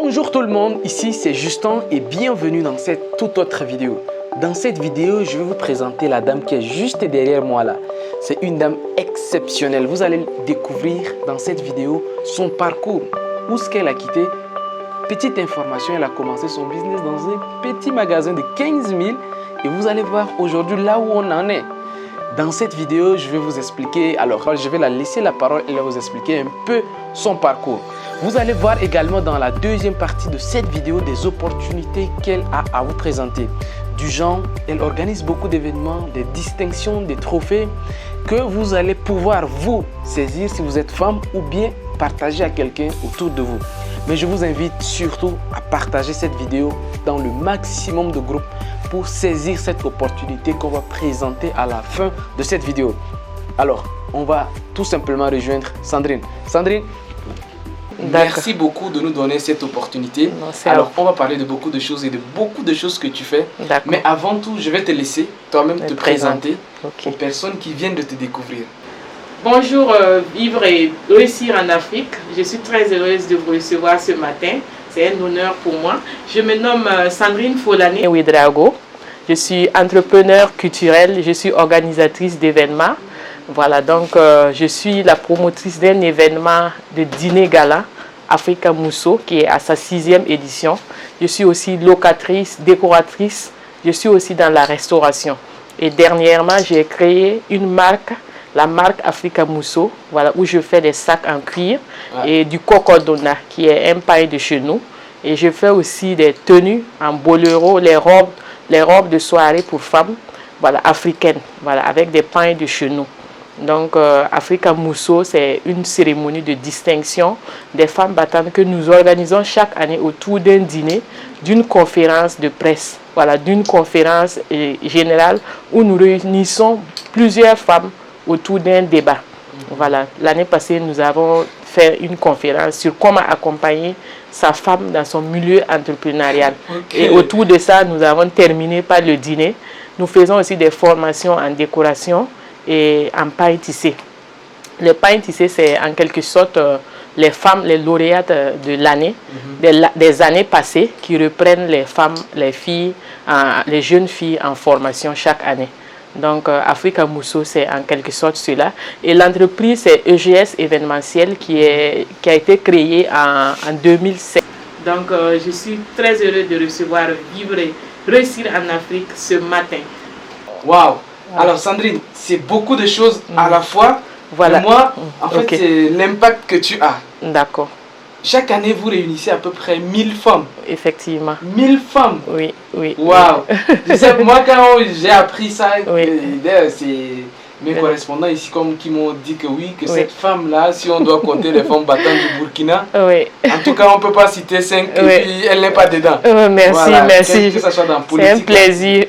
Bonjour tout le monde, ici c'est Justin et bienvenue dans cette toute autre vidéo. Dans cette vidéo, je vais vous présenter la dame qui est juste derrière moi là. C'est une dame exceptionnelle. Vous allez découvrir dans cette vidéo son parcours, où est-ce qu'elle a quitté. Petite information, elle a commencé son business dans un petit magasin de 15 000 et vous allez voir aujourd'hui là où on en est. Dans cette vidéo, je vais vous expliquer, alors je vais la laisser la parole et elle va vous expliquer un peu son parcours. Vous allez voir également dans la deuxième partie de cette vidéo des opportunités qu'elle a à vous présenter. Du genre, elle organise beaucoup d'événements, des distinctions, des trophées que vous allez pouvoir vous saisir si vous êtes femme ou bien partager à quelqu'un autour de vous. Mais je vous invite surtout à partager cette vidéo dans le maximum de groupes pour saisir cette opportunité qu'on va présenter à la fin de cette vidéo. Alors, on va tout simplement rejoindre Sandrine. Sandrine, merci beaucoup de nous donner cette opportunité. Alors, on va parler de beaucoup de choses et de beaucoup de choses que tu fais. Mais avant tout, je vais te laisser toi-même te présenter aux personnes qui viennent de te découvrir. Bonjour, vivre et réussir en Afrique. Je suis très heureuse de vous recevoir ce matin. C'est un honneur pour moi. Je me nomme Sandrine Folani Ouedraogo. Je suis entrepreneur culturel. Je suis organisatrice d'événements. Voilà, donc je suis la promotrice d'un événement de dîner gala, Africa Mousso, qui est à sa 6e édition. Je suis aussi locatrice, décoratrice. Je suis aussi dans la restauration. Et dernièrement, j'ai créé une marque, la marque Africa Mousso, voilà, où je fais des sacs en cuir et du cocodona, qui est un pain de chez nous. Et je fais aussi des tenues en bolero, les robes de soirée pour femmes, voilà, africaines, voilà, avec des pains de chez nous. Donc, Africa Mousso, c'est une cérémonie de distinction des femmes battantes que nous organisons chaque année autour d'un dîner, d'une conférence de presse, voilà, d'une conférence générale où nous réunissons plusieurs femmes autour d'un débat. Voilà, l'année passée, nous avons fait une conférence sur comment accompagner sa femme dans son milieu entrepreneurial. Et autour de ça, nous avons terminé par le dîner. Nous faisons aussi des formations en décoration et en pain tissé. Le pain tissé, c'est en quelque sorte les femmes, les lauréates de l'année, des années passées, qui reprennent les femmes, les filles, les jeunes filles en formation chaque année. Donc, Africa Mousso, c'est en quelque sorte cela. Et l'entreprise, c'est EGS événementiel qui a été créée en 2007. Donc, je suis très heureuse de recevoir Vivre et réussir en Afrique ce matin. Waouh! Alors, Sandrine, c'est beaucoup de choses à la fois. Voilà. Mais moi, en fait, c'est l'impact que tu as. D'accord. Chaque année, vous réunissez à peu près 1000 femmes. Effectivement. 1000 femmes. Oui, oui. Waouh. Tu sais, moi, quand j'ai appris ça, c'est mes correspondants ici qui m'ont dit que oui, que cette femme-là, si on doit compter les femmes battantes du Burkina, en tout cas, on ne peut pas citer 5 et puis elle n'est pas dedans. Merci, voilà, merci. Que ça soit dans politique. C'est un plaisir.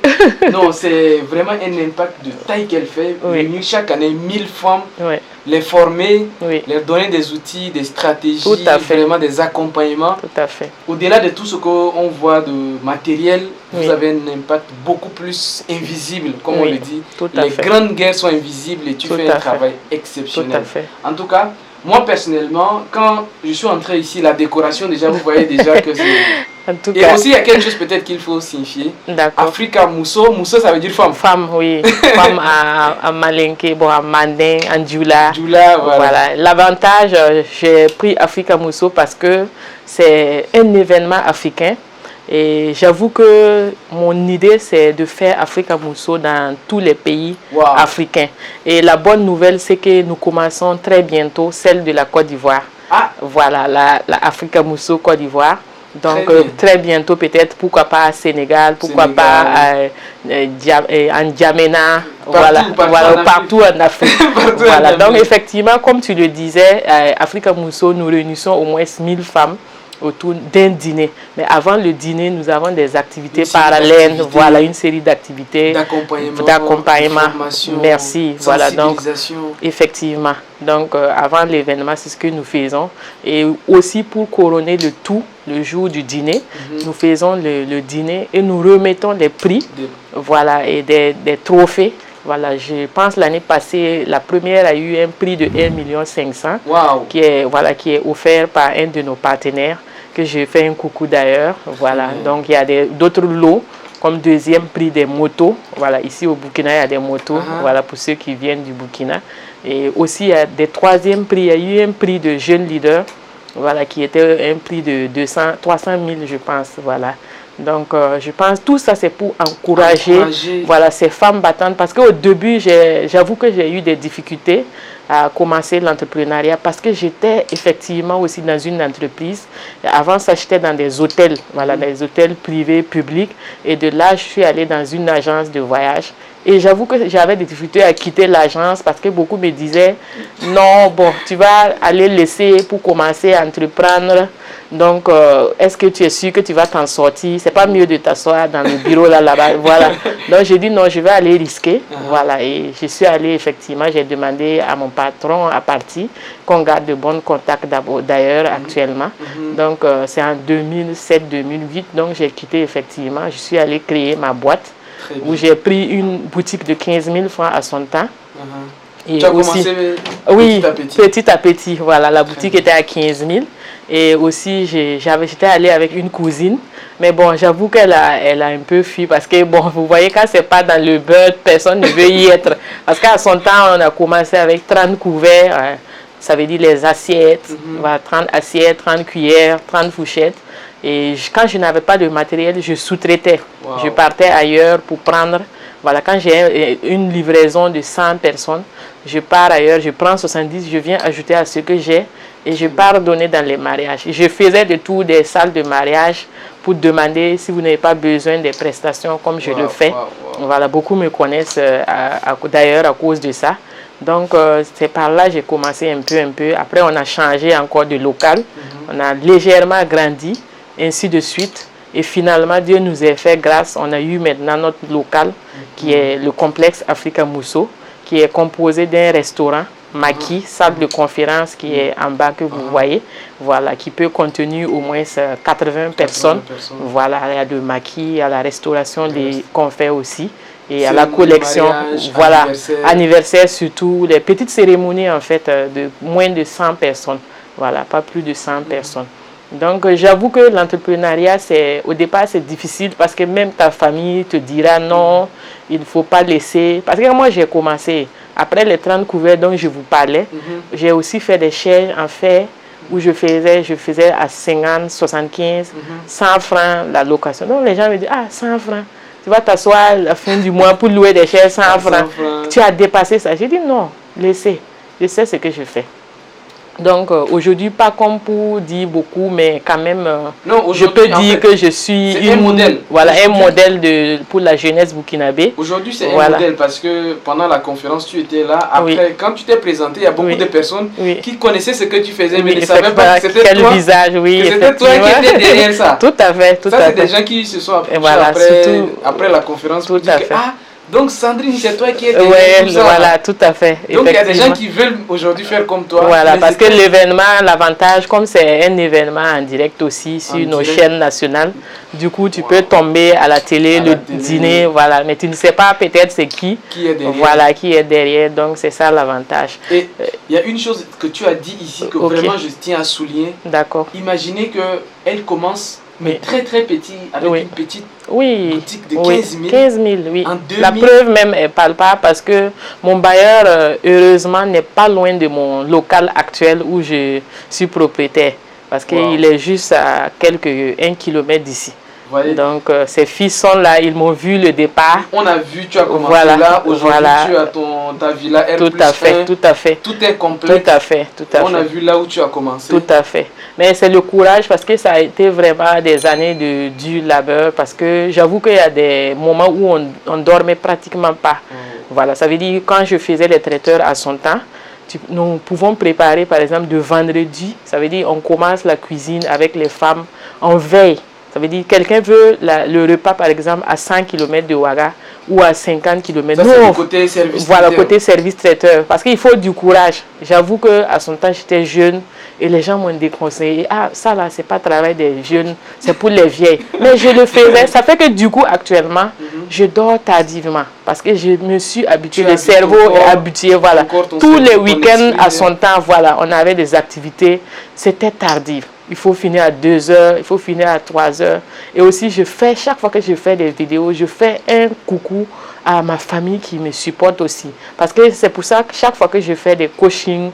Non, c'est vraiment un impact de taille qu'elle fait. Réunir chaque année 1000 femmes, les former, leur donner des outils, des stratégies, vraiment des accompagnements. Tout à fait. Au-delà de tout ce qu'on voit de matériel, vous avez un impact beaucoup plus invisible, comme on le dit. Les grandes guerres sont invisibles et tu fais un travail exceptionnel. Tout à fait. En tout cas, moi personnellement, quand je suis entré ici, la décoration, déjà, vous voyez déjà que c'est... Et aussi, il y a quelque chose peut-être qu'il faut signifier. Africa Mousso, Mousso ça veut dire femme. Femme, oui. Femme à Malinké, bon, à Manding, à Djoula. Voilà. L'avantage, j'ai pris Africa Mousso parce que c'est un événement africain. Et j'avoue que mon idée, c'est de faire Africa Mousso dans tous les pays africains. Et la bonne nouvelle, c'est que nous commençons très bientôt celle de la Côte d'Ivoire. Voilà, la Africa Mousso Côte d'Ivoire. Donc, très bientôt, peut-être, pourquoi pas Sénégal, pourquoi pas en Djamena, partout en Afrique. Voilà. Donc, effectivement, comme tu le disais, Africa Mousso, nous réunissons au moins 1000 femmes autour d'un dîner. Mais avant le dîner, nous avons des activités parallèles, voilà, une série d'activités d'accompagnement. Merci. Voilà, donc effectivement. Donc avant l'événement, c'est ce que nous faisons. Et aussi pour couronner le tout, le jour du dîner, nous faisons le dîner et nous remettons les prix, voilà, et des trophées. Voilà, je pense l'année passée, la première a eu un prix de 1,5 million qui est offert par un de nos partenaires que je fais un coucou d'ailleurs. Voilà, donc il y a d'autres lots, comme deuxième prix des motos. Voilà, ici au Burkina, il y a des motos, voilà, pour ceux qui viennent du Burkina. Et aussi, il y a des troisièmes prix. Il y a eu un prix de jeune leader, voilà, qui était un prix de 300 000, je pense, voilà. Donc, je pense que tout ça, c'est pour encourager voilà, ces femmes battantes. Parce qu'au début, j'avoue que j'ai eu des difficultés à commencer l'entrepreneuriat parce que j'étais effectivement aussi dans une entreprise. Avant ça, j'étais dans des hôtels, voilà, des hôtels privés, publics. Et de là, je suis allée dans une agence de voyage. Et j'avoue que j'avais des difficultés à quitter l'agence parce que beaucoup me disaient non, bon, tu vas aller laisser pour commencer à entreprendre. Donc, est-ce que tu es sûr que tu vas t'en sortir? C'est pas mieux de t'asseoir dans le bureau là-bas. Voilà. Donc, j'ai dit non, je vais aller risquer. Voilà. Et je suis allée effectivement, j'ai demandé à mon patron à partir qu'on garde de bons contacts d'ailleurs actuellement. Donc, c'est en 2007-2008. Donc, j'ai quitté effectivement. Je suis allée créer ma boîte où j'ai pris une boutique de 15 000 francs à son temps. Et tu as aussi, commencé petit à petit. Voilà, la boutique était à 15 000. Et aussi, j'étais allée avec une cousine. Mais bon, j'avoue qu'elle a un peu fui parce que, bon, vous voyez, quand c'est pas dans le beurre, personne ne veut y être. Parce qu'à son temps, on a commencé avec 30 couverts. Ça veut dire les assiettes. Voilà, 30 assiettes, 30 cuillères, 30 fourchettes. Et quand je n'avais pas de matériel, je sous-traitais. Je partais ailleurs pour prendre. Voilà, quand j'ai une livraison de 100 personnes, je pars ailleurs, je prends 70, je viens ajouter à ce que j'ai et je pars donner dans les mariages. Je faisais de tout des salles de mariage pour demander si vous n'avez pas besoin des prestations comme je le fais. Voilà, beaucoup me connaissent d'ailleurs à cause de ça. Donc, c'est par là que j'ai commencé un peu. Après, on a changé encore de local. On a légèrement grandi, ainsi de suite. Et finalement, Dieu nous a fait grâce. On a eu maintenant notre local, qui est le complexe Africa Mousso, qui est composé d'un restaurant, Maki, salle de conférence qui est en bas que vous voyez. Voilà, qui peut contenir au moins 80 personnes. Voilà, il y a de Maki, il y a la restauration qu'on fait aussi. Et à la collection, voilà, anniversaire surtout, les petites cérémonies en fait de moins de 100 personnes. Voilà, pas plus de 100 personnes. Donc, j'avoue que l'entrepreneuriat, au départ, c'est difficile parce que même ta famille te dira non, il ne faut pas laisser. Parce que moi, j'ai commencé, après les 30 couverts dont je vous parlais, j'ai aussi fait des chaises en fer où je faisais à 50, 75, 100 francs la location. Donc, les gens me disent, ah, 100 francs. Tu vas t'asseoir à la fin du mois pour louer des chaises 100 francs. Tu as dépassé ça. J'ai dit non, laissez. Je sais ce que je fais. Donc aujourd'hui, pas comme pour dire beaucoup, mais quand même, je peux dire que je suis un modèle. Voilà, un modèle pour la jeunesse burkinabé. Aujourd'hui, c'est un modèle parce que pendant la conférence, tu étais là. Après, quand tu t'es présenté, il y a beaucoup de personnes qui connaissaient ce que tu faisais, mais ne savaient pas que c'était toi. Visage, c'était toi qui étais derrière ça. Tout à fait, tout à fait. Ça, c'est des gens qui se sont approchés après la conférence pour dire que, donc Sandrine, c'est toi qui es derrière tout ça. Voilà, tout à fait. Donc il y a des gens qui veulent aujourd'hui faire comme toi. Voilà, parce que l'événement, l'avantage, comme c'est un événement en direct aussi sur nos chaînes nationales, du coup tu peux tomber à la télé, le dîner, voilà, mais tu ne sais pas peut-être c'est qui est derrière. Voilà, qui est derrière, donc c'est ça l'avantage. Et il y a une chose que tu as dit ici que vraiment je tiens à souligner. D'accord. Imaginez qu'elle commence mais très petit, avec une petite boutique de 15 000. 15 000, oui. En 2000. La preuve même est palpable parce que mon bailleur, heureusement, n'est pas loin de mon local actuel où je suis propriétaire. Parce qu'il est juste à 1 kilomètre d'ici. Donc, ces fils sont là, ils m'ont vu le départ. On a vu, tu as commencé là, aujourd'hui tu as ta villa R+1. Tout à fait, tout à fait. Tout est complet. Tout à fait, tout à fait. On a vu là où tu as commencé. Tout à fait. Mais c'est le courage parce que ça a été vraiment des années de dur labeur parce que j'avoue qu'il y a des moments où on ne dormait pratiquement pas. Voilà, ça veut dire quand je faisais les traiteurs à son temps, nous pouvons préparer par exemple de vendredi, ça veut dire on commence la cuisine avec les femmes en veille. Ça veut dire quelqu'un veut le repas par exemple à 100 km de Ouaga ou à 50 km. Ça c'est le côté service traiteur. Voilà, côté service traiteur. Parce qu'il faut du courage. J'avoue qu'à son temps j'étais jeune et les gens m'ont déconseillé. Ah, ça là, c'est pas le travail des jeunes, c'est pour les vieilles. Mais je le faisais. Ça fait que du coup actuellement, je dors tardivement. Parce que je me suis habitué, le cerveau est habitué. Voilà. Tous les week-ends à son temps, voilà, on avait des activités. C'était tardif. il faut finir à 2 heures, il faut finir à 3 heures. Et aussi, chaque fois que je fais des vidéos, je fais un coucou à ma famille qui me supporte aussi. Parce que c'est pour ça que chaque fois que je fais des coachings,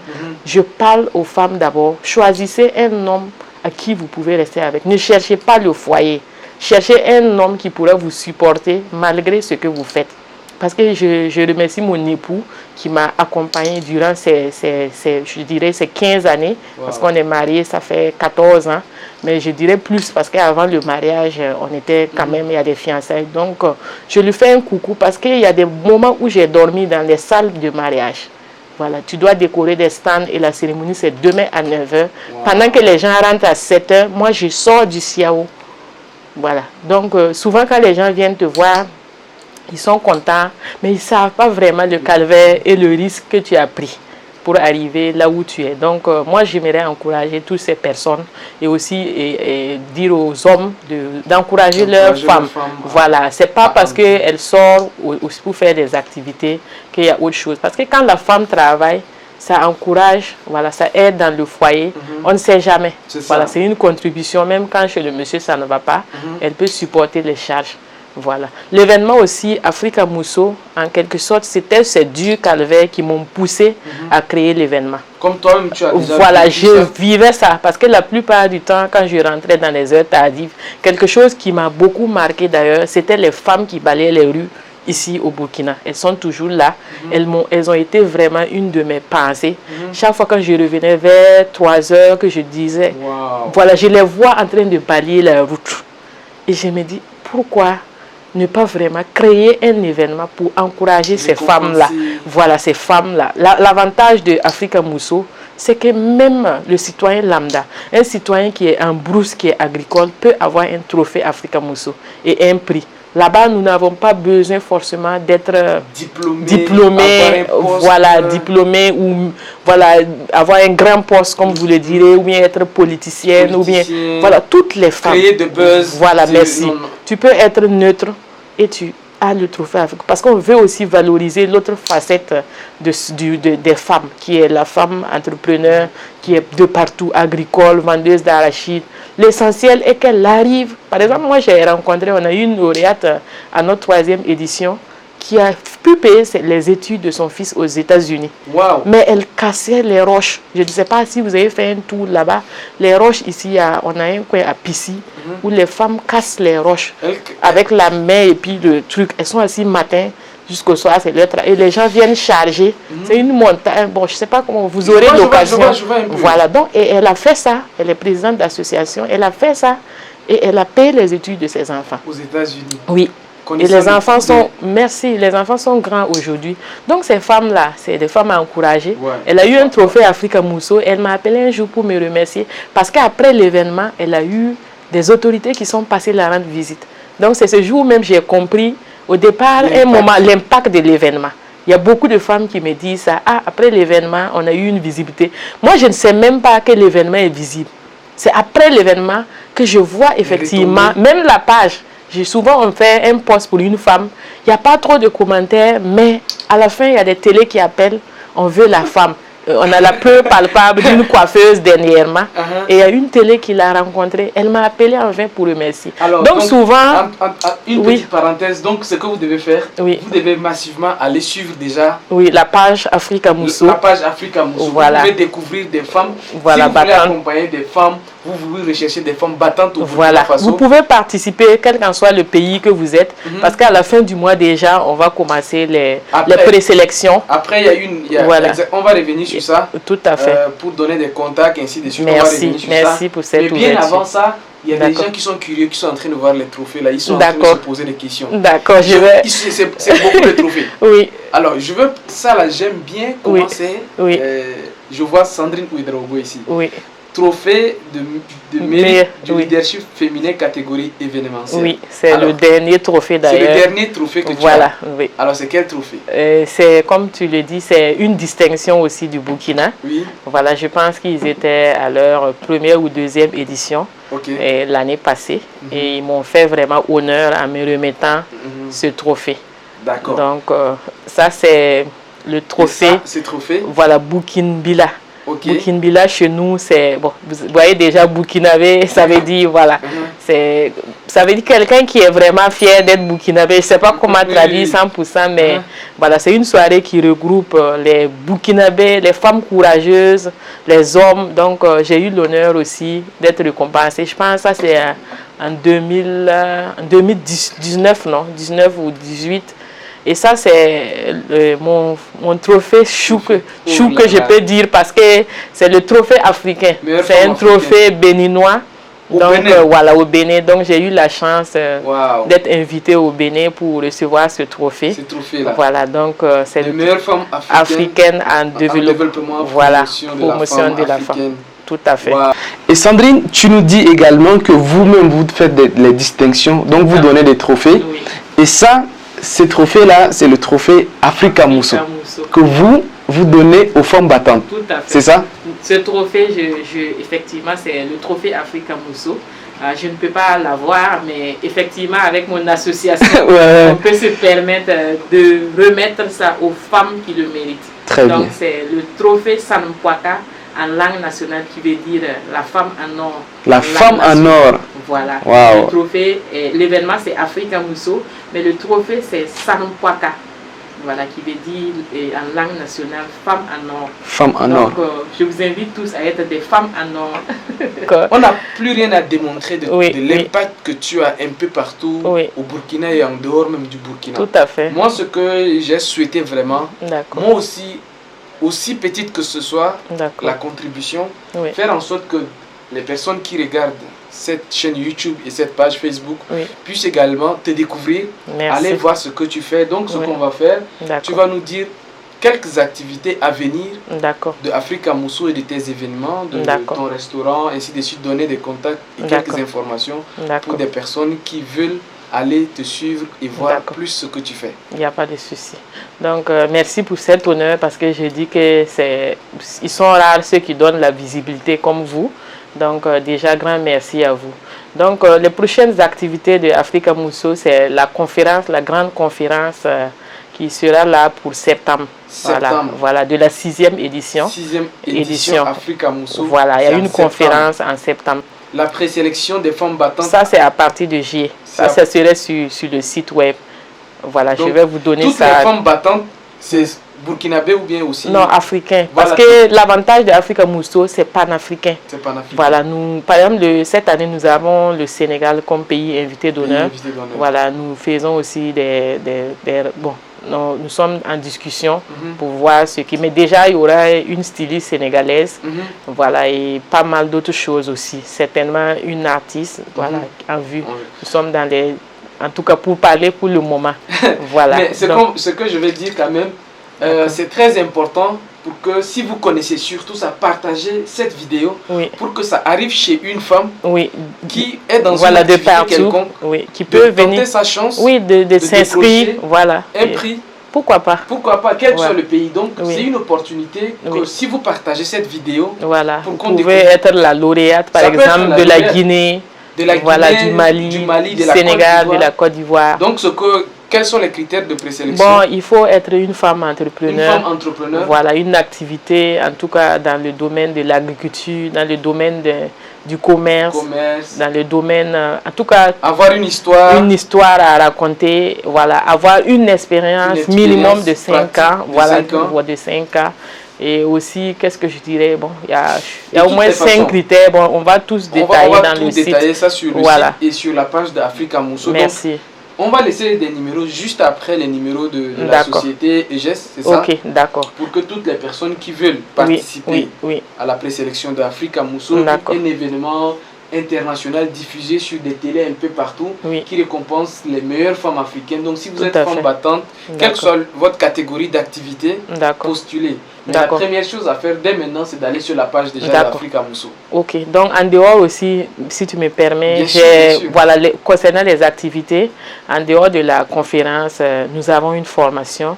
je parle aux femmes d'abord. Choisissez un homme à qui vous pouvez rester avec. Ne cherchez pas le foyer. Cherchez un homme qui pourra vous supporter malgré ce que vous faites. Parce que je remercie mon époux qui m'a accompagné durant je dirais ces 15 années. Wow. Parce qu'on est mariés, ça fait 14 ans. Mais je dirais plus parce qu'avant le mariage, on était quand même, il y a des fiançailles. Donc, je lui fais un coucou parce qu'il y a des moments où j'ai dormi dans les salles de mariage. Voilà, tu dois décorer des stands et la cérémonie, c'est demain à 9 h. Wow. Pendant que les gens rentrent à 7 h, moi, je sors du Siao. Voilà. Donc, souvent, quand les gens viennent te voir, ils sont contents, mais ils ne savent pas vraiment le calvaire et le risque que tu as pris pour arriver là où tu es. Donc, moi, j'aimerais encourager toutes ces personnes et aussi dire aux hommes d'encourager leurs femmes. Voilà, ce n'est pas parce qu'elles sortent pour faire des activités qu'il y a autre chose. Parce que quand la femme travaille, ça encourage, voilà, ça aide dans le foyer. On ne sait jamais. Voilà, c'est une contribution. Même quand chez le monsieur, ça ne va pas, elle peut supporter les charges. Voilà. L'événement aussi, Africa Mousso, en quelque sorte, c'était ces durs calvaires qui m'ont poussé à créer l'événement. Comme toi-même, tu as déjà voilà, je vivais ça. Parce que la plupart du temps, quand je rentrais dans les heures tardives, quelque chose qui m'a beaucoup marqué d'ailleurs, c'était les femmes qui balayaient les rues ici au Burkina. Elles sont toujours là. Elles ont été vraiment une de mes pensées. Chaque fois que je revenais vers 3 heures, que je disais, voilà, je les vois en train de balayer la route. Et je me dis, pourquoi ne pas vraiment créer un événement pour encourager ces femmes-là. Voilà, ces femmes-là. L'avantage de Africa Mousso, c'est que même le citoyen lambda, un citoyen qui est en brousse, qui est agricole, peut avoir un trophée Africa Mousso et un prix. Là-bas, nous n'avons pas besoin forcément d'être diplômé, voilà, diplômé ou voilà, avoir un grand poste, comme vous le direz, ou bien être politicienne, ou bien voilà, toutes les femmes. Créer de buzz. Voilà, merci. Tu peux être neutre et tu as le trophée Afrique. Parce qu'on veut aussi valoriser l'autre facette des femmes, qui est la femme entrepreneur, qui est de partout, agricole, vendeuse d'arachide. L'essentiel est qu'elle arrive. Par exemple, moi j'ai rencontré, on a eu une lauréate à notre 3e édition qui a pu payer les études de son fils aux États-Unis. Wow. Mais elle cassait les roches. Je ne sais pas si vous avez fait un tour là-bas. Les roches ici, on a un coin à Pissi où les femmes cassent les roches avec la main et puis le truc. Elles sont assises matin jusqu'au soir, c'est leur travail. Et les gens viennent charger. C'est une montagne. Bon, je ne sais pas comment vous aurez l'occasion. Voilà, donc et elle a fait ça. Elle est présidente d'association. Elle a fait ça et elle a payé les études de ses enfants. Aux États-Unis. Oui. Et les enfants sont, merci, les enfants sont grands aujourd'hui. Donc ces femmes-là, c'est des femmes à encourager. Ouais. Elle a eu un trophée Africa Mousso. Elle m'a appelé un jour pour me remercier parce qu'après l'événement, elle a eu des autorités qui sont passées la rendre visite. Donc c'est ce jour même j'ai compris au départ un moment l'impact de l'événement. Il y a beaucoup de femmes qui me disent ça. Ah, après l'événement, on a eu une visibilité. Moi, je ne sais même pas que l'événement est visible. C'est après l'événement que je vois effectivement, même la page. Souvent, on fait un post pour une femme. Il n'y a pas trop de commentaires, mais à la fin, il y a des télés qui appellent. On veut la femme. On a la preuve palpable d'une coiffeuse dernièrement. Et il y a une télé qui l'a rencontrée. Elle m'a appelé en vain pour remercier. Alors, donc souvent... Une petite parenthèse. Donc, ce que vous devez faire, vous devez massivement aller suivre déjà... Oui, la page Africa Mousso. La page Africa Mousso. Voilà. Vous pouvez découvrir des femmes. Voilà, si vous voulez accompagner des femmes, vous voulez rechercher des femmes battantes au Burkina Faso. Vous pouvez participer, quel qu'en soit le pays que vous êtes, parce qu'à la fin du mois déjà, on va commencer les présélections. Après, on va revenir sur ça. Tout à fait. Pour donner des contacts, ainsi de suite. Merci pour cette ouverture. Mais bien avant ça, il y a des gens qui sont curieux, qui sont en train de voir les trophées là. Ils sont en train de se poser des questions. D'accord, c'est beaucoup de trophées. Oui. Alors, je veux ça là, j'aime bien comment c'est. Oui. Je vois Sandrine Ouedraogo ici. Oui. Trophée de mérite du leadership féminin catégorie événementielle. Oui, c'est le dernier trophée d'ailleurs. C'est le dernier trophée que tu as. Oui. Alors, c'est quel trophée? C'est, comme tu le dis, c'est une distinction aussi du Burkina. Oui. Voilà, je pense qu'ils étaient à leur 1e ou 2e édition l'année passée. Et ils m'ont fait vraiment honneur en me remettant ce trophée. D'accord. Donc, ça, c'est le trophée. Ce trophée? Voilà, Burkinabila. Boukinbila chez nous, c'est, bon, vous voyez déjà Burkinabé, ça veut dire, voilà, ça veut dire quelqu'un qui est vraiment fier d'être Burkinabé. Je ne sais pas comment traduire 100%, mais voilà, c'est une soirée qui regroupe les Burkinabés, les femmes courageuses, les hommes. Donc, j'ai eu l'honneur aussi d'être récompensée. Je pense que ça, c'est en 2019, non, 19 ou 18. Et ça, c'est mon trophée chou que je peux dire parce que c'est le trophée africain. C'est un trophée béninois. Donc, voilà, au Bénin. Donc, j'ai eu la chance d'être invitée au Bénin pour recevoir ce trophée. Ce trophée-là. Voilà, donc, c'est la meilleure femme africaine en développement. Voilà, promotion de la femme. Tout à fait. Et Sandrine, tu nous dis également que vous-même, vous faites les distinctions. Donc, vous donnez des trophées. Oui. Et ça, ce trophée-là, c'est le trophée Africa Mousso que vous donnez aux femmes battantes. Tout à fait. C'est ça? Ce trophée, effectivement, c'est le trophée Africa Mousso. Je ne peux pas l'avoir, mais effectivement, avec mon association, on peut se permettre de remettre ça aux femmes qui le méritent. Très Donc, bien. c'est le trophée Sanmpwaka en langue nationale qui veut dire la femme en or. La femme en or. Voilà. Wow. Le trophée, l'événement c'est Africa Mousso, mais le trophée c'est Sanmpwaka. Voilà, qui veut dire en langue nationale femme en or. Femme en or. Donc, je vous invite tous à être des femmes en or. On n'a plus rien à démontrer de l'impact que tu as un peu partout au Burkina et en dehors même du Burkina. Tout à fait. Moi, ce que j'ai souhaité vraiment, moi aussi petite que ce soit, la contribution, faire en sorte que les personnes qui regardent cette chaîne YouTube et cette page Facebook puissent également te découvrir, aller voir ce que tu fais. Donc, ce qu'on va faire, tu vas nous dire quelques activités à venir de Africa Mousso et de tes événements, de ton restaurant, ainsi de suite, donner des contacts et quelques informations pour des personnes qui veulent aller te suivre et voir plus ce que tu fais. Il n'y a pas de souci. Donc, merci pour cet honneur parce que je dis que ils sont rares ceux qui donnent la visibilité comme vous. Donc, déjà, grand merci à vous. Donc, les prochaines activités de Africa Mousso, c'est la conférence, la grande conférence qui sera là pour septembre. Voilà, de la 6e édition. 6e édition Africa Mousso. Voilà, il y a une conférence en septembre. La présélection des femmes battantes. Ça, c'est à partir de juillet. Ça serait sur le site web. Voilà, donc, je vais vous donner toutes ça. Toutes les femmes battantes, c'est burkinabé ou bien aussi? Non, africain. Voilà. Parce que l'avantage de Africa Mousso, c'est panafricain. C'est panafricain. Voilà, nous, par exemple, cette année, nous avons le Sénégal comme pays invité d'honneur. Voilà, nous faisons aussi nous sommes en discussion pour voir ce qui... Mais déjà, il y aura une styliste sénégalaise, voilà, et pas mal d'autres choses aussi. Certainement une artiste, voilà, en vue. Nous sommes dans les... En tout cas, pour parler pour le moment. Voilà. Mais ce que je vais dire quand même, c'est très important pour que si vous connaissez surtout ça, partagez cette vidéo pour que ça arrive chez une femme qui est dans une activité quelconque, qui peut venir tenter sa chance, de s'inscrire, un prix. Pourquoi pas? Pourquoi pas, quel que soit le pays. Donc, c'est une opportunité que si vous partagez cette vidéo, vous pouvez être la lauréate, par exemple, de la Guinée, du Mali, du Sénégal, de la Côte d'Ivoire. Donc, quels sont les critères de présélection? Bon, il faut être une femme entrepreneur. Une femme entrepreneur. Voilà, une activité, en tout cas dans le domaine de l'agriculture, dans le domaine du commerce, dans le domaine, en tout cas... Avoir une histoire. Une histoire à raconter, voilà. Avoir une expérience minimum de 5 ans. Voilà, de 5 ans. Et aussi, qu'est-ce que je dirais? Bon, il y a au moins 5 critères. Bon, on va tous détailler dans le site. On va détailler ça sur le site et sur la page d'Africa Mousso. Merci. Donc, on va laisser des numéros juste après les numéros de la société EGES, c'est ça? Ok, d'accord. Pour que toutes les personnes qui veulent participer à la présélection d'Africa Mousso, un événement international diffusé sur des télés un peu partout, qui récompense les meilleures femmes africaines. Donc si vous êtes femme battante, quelle que soit votre catégorie d'activité, postulez. Mais la première chose à faire dès maintenant, c'est d'aller sur la page déjà d'Africa Mousso. Ok, donc en dehors aussi, si tu me permets, voilà, concernant les activités, en dehors de la conférence, nous avons une formation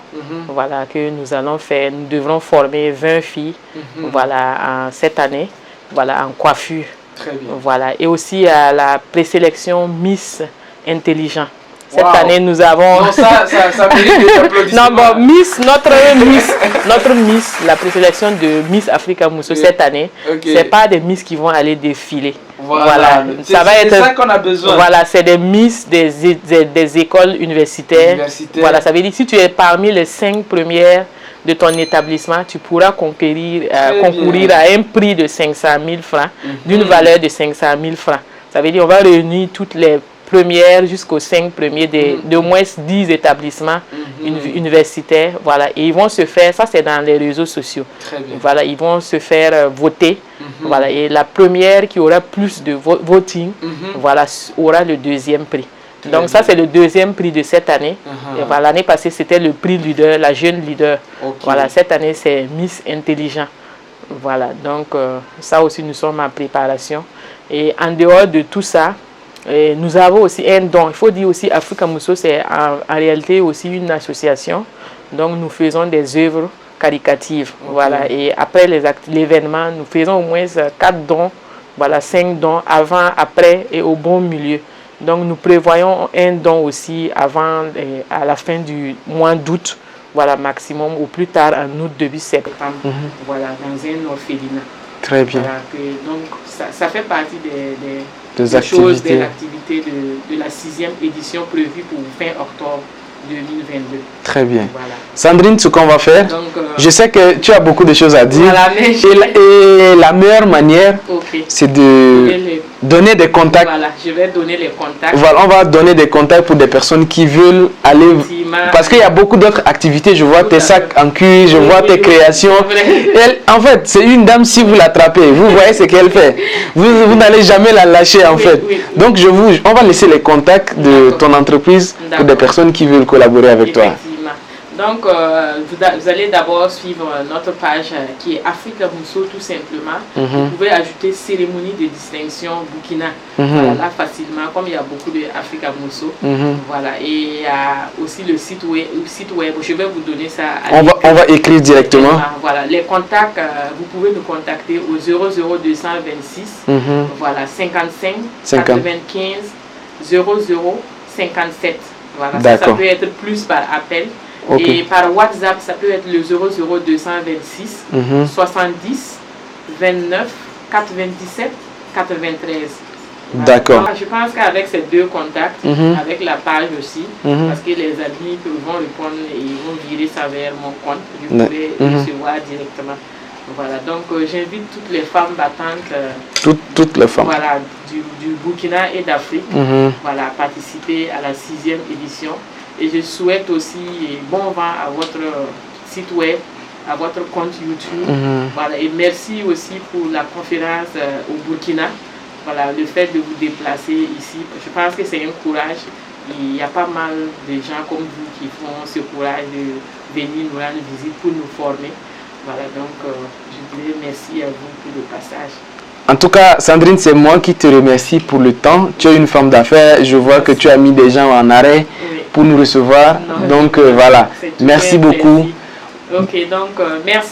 voilà, que nous allons faire. Nous devrons former 20 filles voilà, cette année, voilà, en coiffure. Très bien. Voilà. Et aussi à la présélection Miss Intelligent. Cette année, nous avons... Non, ça mérite des applaudissements. Non, bon, notre Miss, la présélection de Miss Africa Mousso cette année, c'est pas des Miss qui vont aller défiler. Voilà. Ça va être ça qu'on a besoin. Voilà, c'est des Miss des écoles universitaires. Voilà, ça veut dire si tu es parmi les 5 premières de ton établissement, tu pourras concourir à un prix de 500 000 francs, d'une valeur de 500 000 francs. Ça veut dire qu'on va réunir toutes les premières jusqu'aux 5 premiers de moins 10 établissements universitaires. Voilà, et ils vont se faire, ça c'est dans les réseaux sociaux. Très bien. Voilà, ils vont se faire voter. Voilà, et la première qui aura plus de voting, voilà, aura le 2e prix. Donc ça c'est le 2e prix de cette année. Voilà, l'année passée c'était le prix leader, la jeune leader. Voilà, cette année c'est Miss Intelligent. Voilà, donc ça aussi nous sommes en préparation. Et en dehors de tout ça, nous avons aussi un don. Il faut dire aussi Africa Mousso c'est en réalité aussi une association. Donc nous faisons des œuvres caritatives. Voilà, et après l'événement, nous faisons au moins 4 dons, voilà, 5 dons avant, après et au bon milieu. Donc nous prévoyons un don aussi avant, à la fin du mois d'août, voilà, maximum, ou plus tard en août, début septembre, voilà, dans un orphelinat. Très bien. Voilà, donc ça fait partie des choses, des activités de la 6e édition prévue pour fin octobre 2022. Très bien. Voilà. Sandrine, ce qu'on va faire, donc, je sais que tu as beaucoup de choses à dire. Voilà, et la meilleure manière, c'est de donner des contacts. Voilà, je vais donner les contacts. Voilà, on va donner des contacts pour des personnes qui veulent aller... Parce qu'il y a beaucoup d'autres activités. Je vois tes sacs en cuir, je vois tes créations. Elle, en fait, c'est une dame, si vous l'attrapez, vous voyez ce qu'elle fait. Vous n'allez jamais la lâcher, en fait. Donc, on va laisser les contacts de ton entreprise pour des personnes qui veulent collaborer avec toi. Donc, vous allez d'abord suivre notre page qui est Africa Mousso tout simplement. Vous pouvez ajouter cérémonie de distinction Burkina. Voilà, là facilement, comme il y a beaucoup de Africa Mousso. Voilà, et il y a aussi le site web. Je vais vous donner ça. On va écrire directement. Voilà, les contacts, vous pouvez nous contacter au 00226 voilà, 55 95 00 57. Voilà, ça peut être plus par appel. Et par WhatsApp, ça peut être le 00226 70 29 97 93. Voilà. D'accord. Je pense qu'avec ces 2 contacts, avec la page aussi, parce que les amis vont répondre et ils vont virer ça vers mon compte, je pourrai recevoir directement. Voilà, donc j'invite toutes les femmes battantes, toutes les femmes, voilà, du Burkina et d'Afrique, voilà, à participer à la 6e édition. Et je souhaite aussi bon vent à votre site web, à votre compte YouTube. Voilà, et merci aussi pour la conférence au Burkina. Voilà, le fait de vous déplacer ici, je pense que c'est un courage. Il y a pas mal de gens comme vous qui font ce courage de venir nous rendre visite pour nous former. Voilà, donc je dirais merci à vous pour le passage. En tout cas, Sandrine, c'est moi qui te remercie pour le temps. Tu es une femme d'affaires. Je vois que tu as mis des gens en arrêt pour nous recevoir. Donc voilà, merci beaucoup. Ok, donc merci.